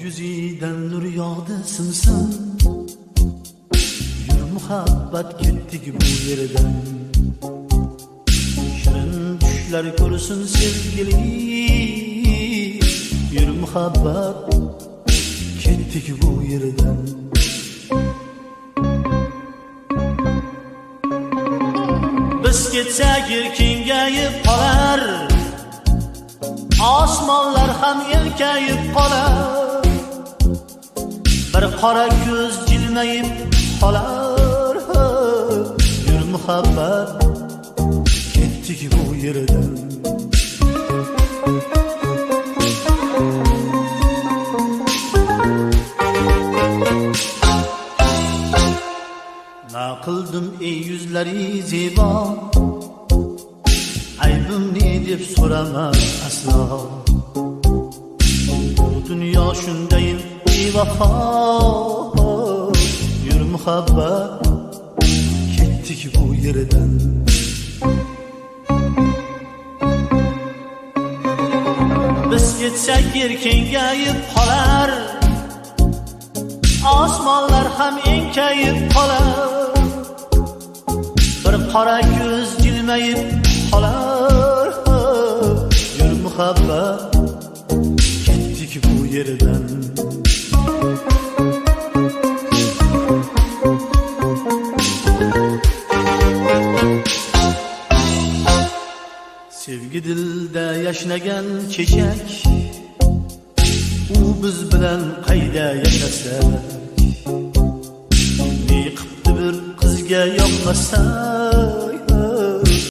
Yüzüden nur yağdı simsim. Yürü muhabbet kettik bu yerden. Şirin düşler korusun sevgili. Yürü muhabbet kettik bu yerden. Biz ketsek kengayib qolar, osmonlar ham erkayib qolar. Bir qora ko'z jilmayib qolar. Yur muhabbat ketdik bu yerdan. Na qildim ey yuzlari zebo, aybim ne deb so'ramas aslo. Bu dunyo shundayin bevafo. Yur muhabbat ketdik bu yerdan. Biz ketsak yer kengayib qolar, osmonlar ham enkayib qolar. Bir qora ko'z jilmayib qolar. Yur muhabbat ketdik bu yerdan. Sevgi dilda yashnagan chechak, u biz bilan qayda yashasa. Ne qilibdi bir qizga yoqmasa.